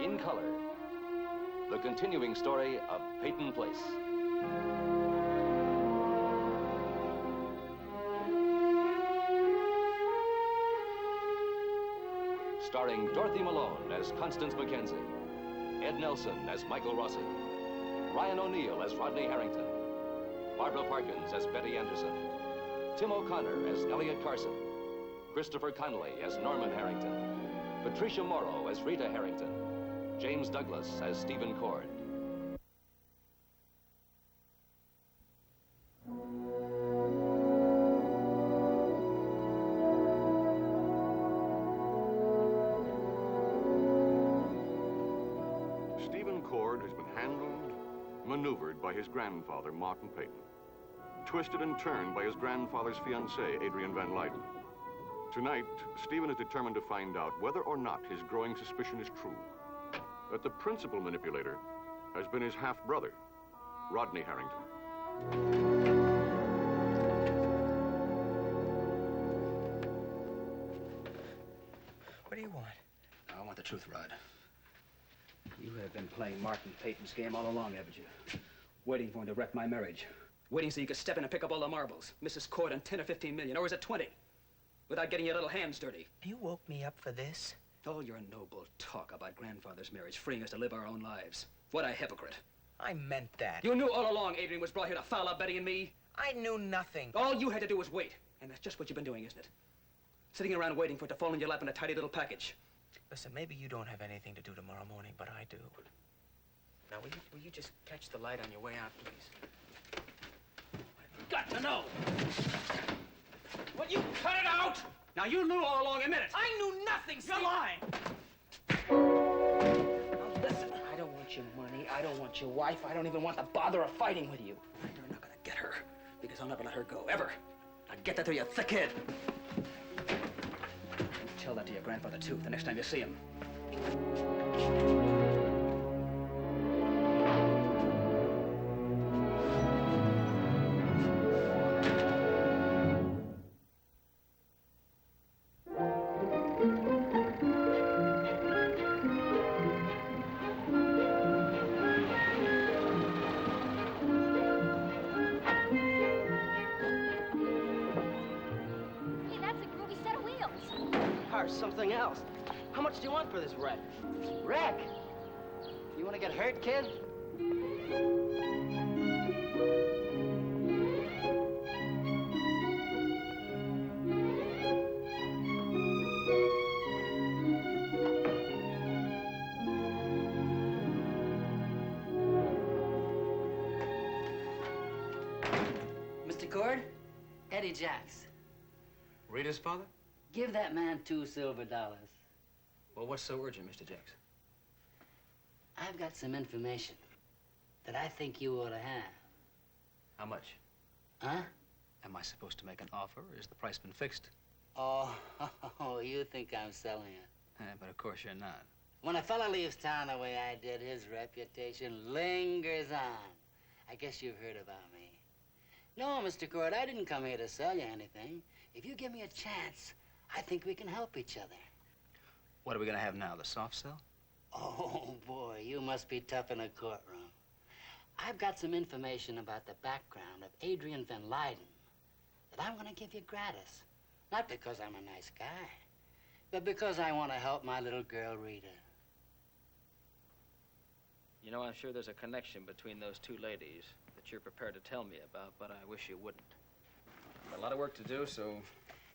in color, the continuing story of Peyton Place. Starring Dorothy Malone as Constance Mackenzie, Ed Nelson as Michael Rossi, Ryan O'Neill as Rodney Harrington, Barbara Parkins as Betty Anderson, Tim O'Connor as Elliot Carson, Christopher Connolly as Norman Harrington, Patricia Morrow as Rita Harrington, James Douglas as Stephen Cord. Stephen Cord has been handled, maneuvered by his grandfather, Martin Peyton, twisted and turned by his grandfather's fiancée, Adrienne Van Leyden. Tonight, Stephen is determined to find out whether or not his growing suspicion is true, that the principal manipulator has been his half-brother, Rodney Harrington. What do you want? I want the truth, Rod. You have been playing Martin Peyton's game all along, haven't you? Waiting for him to wreck my marriage. Waiting so you could step in and pick up all the marbles. Mrs. Cord and 10 or 15 million, or was it 20? Without getting your little hands dirty. You woke me up for this? All your noble talk about grandfather's marriage, freeing us to live our own lives. What a hypocrite. I meant that. You knew all along Adrienne was brought here to foul up Betty and me. I knew nothing. All you had to do was wait. And that's just what you've been doing, isn't it? Sitting around waiting for it to fall in your lap in a tidy little package. Listen, maybe you don't have anything to do tomorrow morning, but I do. Now, will you just catch the light on your way out, please? I've got to know. Will you cut it out? Now, you knew all along, admit it. I knew nothing, You're lying. Now, listen, I don't want your money. I don't want your wife. I don't even want the bother of fighting with you. You're not gonna get her, because I'll never let her go, ever. Now, get that through your thick head. Tell that to your grandfather, too, the next time you see him. Something else. How much do you want for this wreck? Wreck? You want to get hurt, kid? Mr. Cord, Eddie Jacks. Rita's father? Give that man $2 silver. Well, what's so urgent, Mr. Jacks? I've got some information that I think you ought to have. How much? Huh? Am I supposed to make an offer, or has the price been fixed? Oh, you think I'm selling it. But of course you're not. When a fella leaves town the way I did, his reputation lingers on. I guess you've heard about me. No, Mr. Cord, I didn't come here to sell you anything. If you give me a chance, I think we can help each other. What are we gonna have now, the soft sell? Oh, boy, you must be tough in a courtroom. I've got some information about the background of Adrienne Van Leyden that I'm gonna give you gratis. Not because I'm a nice guy, but because I want to help my little girl, Rita. You know, I'm sure there's a connection between those two ladies that you're prepared to tell me about, but I wish you wouldn't. Got a lot of work to do, so...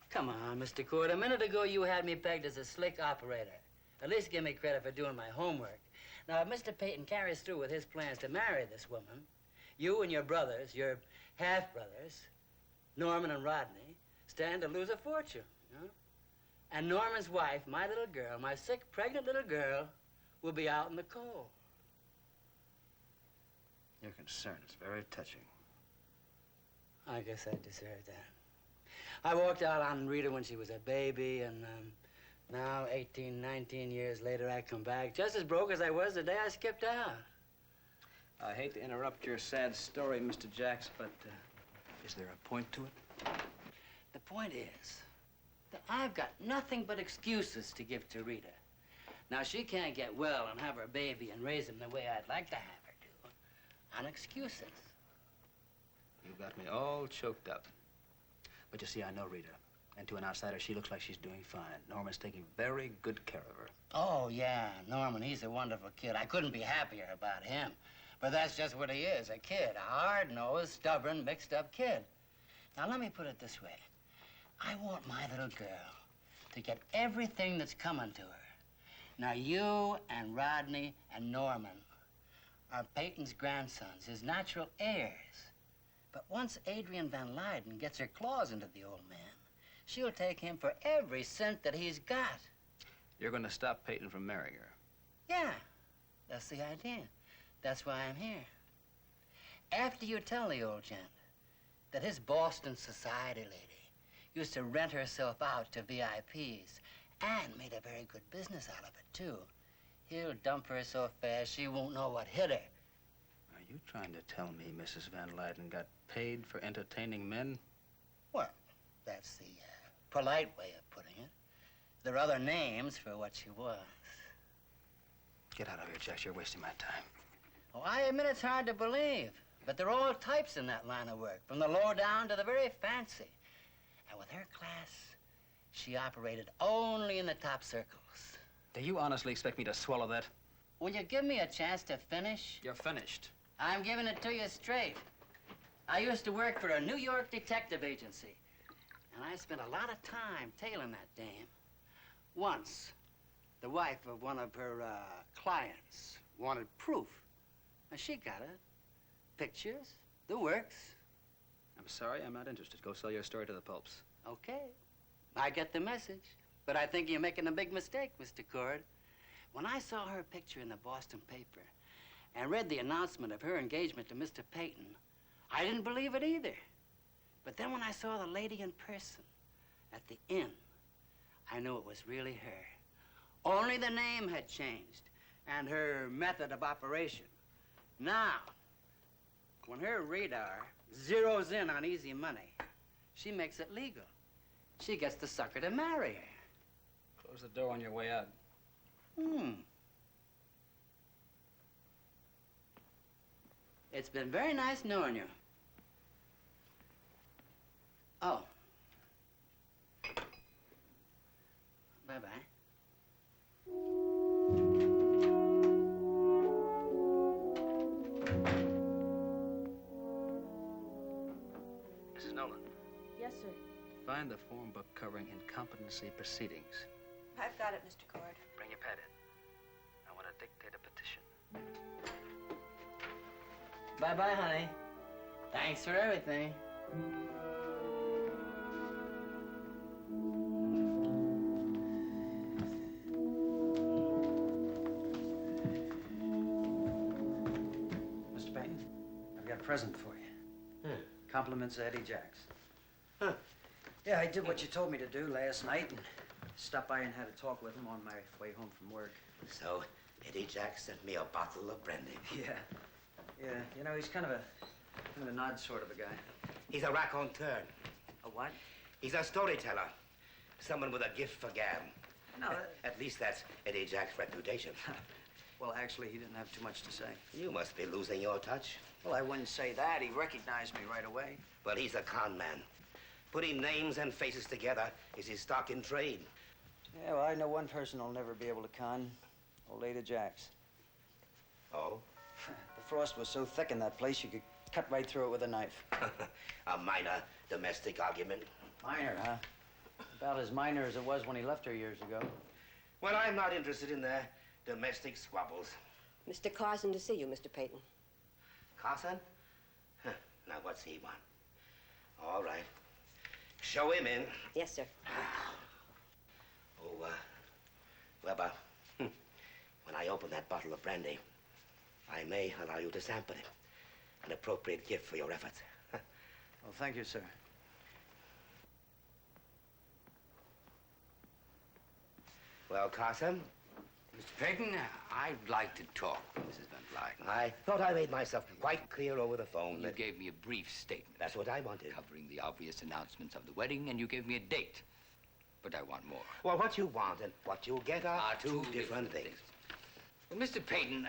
Come on, Mr. Cord. A minute ago, you had me pegged as a slick operator. At least give me credit for doing my homework. Now, if Mr. Peyton carries through with his plans to marry this woman, you and your brothers, your half-brothers, Norman and Rodney, stand to lose a fortune, you know? And Norman's wife, my little girl, my sick, pregnant little girl, will be out in the cold. Your concern is very touching. I guess I deserve that. I walked out on Rita when she was a baby, and now, 18, 19 years later, I come back just as broke as I was the day I skipped out. I hate to interrupt your sad story, Mr. Jacks, but Is there a point to it? The point is that I've got nothing but excuses to give to Rita. Now, she can't get well and have her baby and raise him the way I'd like to have her do. On excuses. You got me all choked up. But you see, I know Rita. And to an outsider, she looks like she's doing fine. Norman's taking very good care of her. Oh, yeah, Norman, he's a wonderful kid. I couldn't be happier about him. But that's just what he is, a kid. A hard-nosed, stubborn, mixed-up kid. Now, let me put it this way. I want my little girl to get everything that's coming to her. Now, you and Rodney and Norman are Peyton's grandsons, his natural heirs. But once Adrienne Van Leyden gets her claws into the old man, she'll take him for every cent that he's got. You're going to stop Peyton from marrying her? Yeah, that's the idea. That's why I'm here. After you tell the old gent that his Boston society lady used to rent herself out to VIPs and made a very good business out of it, too, he'll dump her so fast she won't know what hit her. Are you trying to tell me Mrs. Van Leyden got paid for entertaining men? Well, that's the polite way of putting it. There are other names for what she was. Get out of here, Jax. You're wasting my time. Oh, I admit it's hard to believe, but there are all types in that line of work, from the low down to the very fancy. And with her class, she operated only in the top circles. Do you honestly expect me to swallow that? Will you give me a chance to finish? You're finished. I'm giving it to you straight. I used to work for a New York detective agency, and I spent a lot of time tailing that dame. Once, the wife of one of her clients wanted proof. Now, she got it. Pictures, the works. I'm sorry, I'm not interested. Go sell your story to the pulps. Okay. I get the message. But I think you're making a big mistake, Mr. Cord. When I saw her picture in the Boston paper and read the announcement of her engagement to Mr. Peyton, I didn't believe it either. But then when I saw the lady in person at the inn, I knew it was really her. Only the name had changed and her method of operation. Now, when her radar zeroes in on easy money, she makes it legal. She gets the sucker to marry her. Close the door on your way out. It's been very nice knowing you. Oh. Bye-bye. Mrs. Nolan. Yes, sir. Find the form book covering incompetency proceedings. I've got it, Mr. Cord. Bring your pad in. I want to dictate a petition. Bye-bye, honey. Thanks for everything. Mr. Peyton, I've got a present for you. Compliments of Eddie Jax. Yeah, I did what you told me to do last night and stopped by and had a talk with him on my way home from work. So, Eddie Jax sent me a bottle of brandy. Yeah. Yeah, you know, he's kind of an odd sort of a guy. He's a raconteur. A what? He's a storyteller. Someone with a gift for gab. No, At least that's Eddie Jack's reputation. well, actually, he didn't have too much to say. You must be losing your touch. Well, I wouldn't say that. He recognized me right away. Well, he's a con man. Putting names and faces together is his stock in trade. Yeah, well, I know one person who'll never be able to con. Old Ada Jax. Oh? The frost was so thick in that place, you could cut right through it with a knife. A minor domestic argument. Minor, huh? About as minor as it was when he left her years ago. Well, I'm not interested in their domestic squabbles. Mr. Carson to see you, Mr. Peyton. Carson? Now, what's he want? All right. Show him in. Yes, sir. Oh, Weber, when I open that bottle of brandy, I may allow you to sample it. An appropriate gift for your efforts. Well, thank you, sir. Well, Carson? Mr. Peyton, I'd like to talk with Mrs. Van Leyden. I thought I made myself quite clear over the phone. You gave me a brief statement. That's what I wanted. Covering the obvious announcements of the wedding, and you gave me a date. but I want more. Well, what you want and what you'll get are two different things. Well, Mr. Peyton,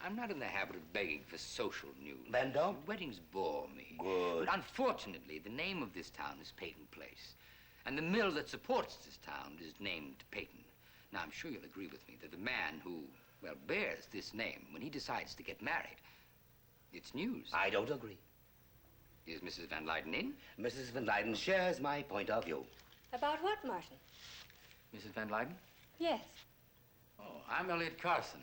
I'm not in the habit of begging for social news. Then don't? Weddings bore me. Good. But unfortunately, the name of this town is Peyton Place. And the mill that supports this town is named Peyton. Now, I'm sure you'll agree with me that the man who, well, bears this name, when he decides to get married, it's news. I don't agree. Is Mrs. Van Lyden in? Mrs. Van Lyden shares my point of view. About what, Martin? Mrs. Van Lyden? Yes. Oh, I'm Elliot Carson.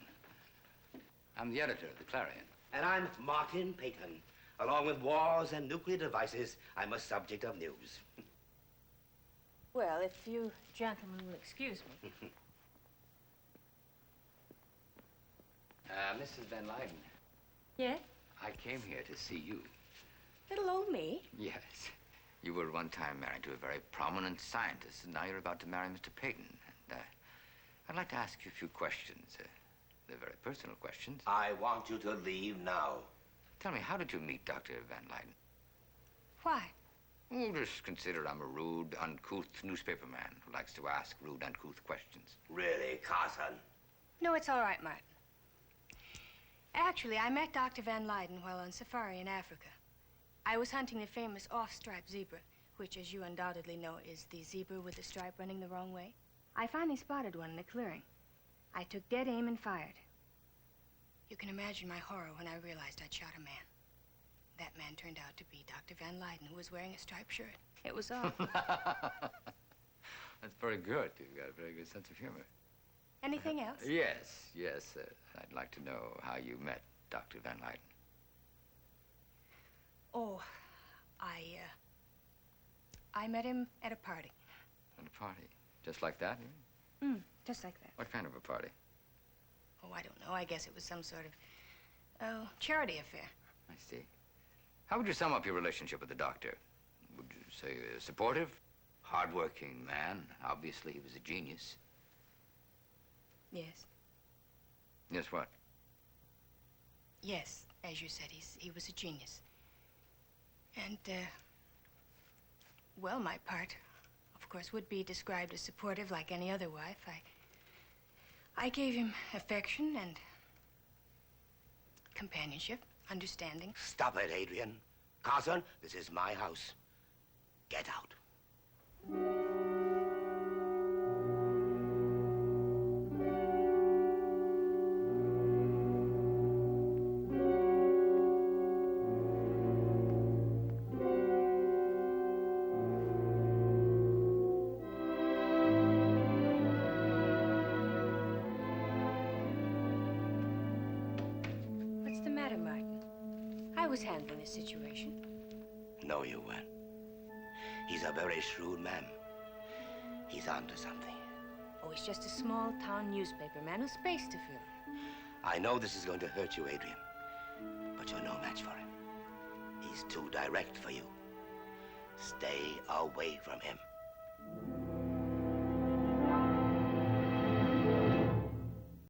I'm the editor of the Clarion. And I'm Martin Peyton. Along with wars and nuclear devices, I'm a subject of news. Well, if you gentlemen will excuse me. Mrs. Van Lyden, Yes? I came here to see you. Little old me? Yes. You were at one time married to a very prominent scientist, and now you're about to marry Mr. Peyton. And I'd like to ask you a few questions. They're very personal questions. I want you to leave now. Tell me, how did you meet Dr. Van Lyden? Why? Oh, just consider I'm a rude, uncouth newspaper man who likes to ask rude, uncouth questions. Really, Carson? No, it's all right, Martin. Actually, I met Dr. Van Lyden while on safari in Africa. I was hunting the famous off-striped zebra, which, as you undoubtedly know, is the zebra with the stripe running the wrong way. I finally spotted one in a clearing. I took dead aim and fired. You can imagine my horror when I realized I'd shot a man. That man turned out to be Dr. Van Lyden, who was wearing a striped shirt. It was awful. That's very good. You've got a very good sense of humor. Anything else? Yes. I'd like to know how you met Dr. Van Lyden. Oh, I met him at a party. At a party? Just like that? Just like that. What kind of a party? Oh, I don't know. I guess it was some sort of, charity affair. I see. How would you sum up your relationship with the doctor? Would you say supportive? Hard-working man. Obviously, he was a genius. Yes. Yes, what? Yes, as you said, he was a genius. And, well, my part, of course, would be described as supportive like any other wife. I gave him affection and companionship, understanding. Stop it, Adrienne. Carson, this is my house. Get out. What's the matter, Martin? I was handling the situation. No, you weren't. He's a very shrewd man. He's onto something. Oh, he's just a small-town newspaper man with space to fill. I know this is going to hurt you, Adrienne, but you're no match for him. He's too direct for you. Stay away from him.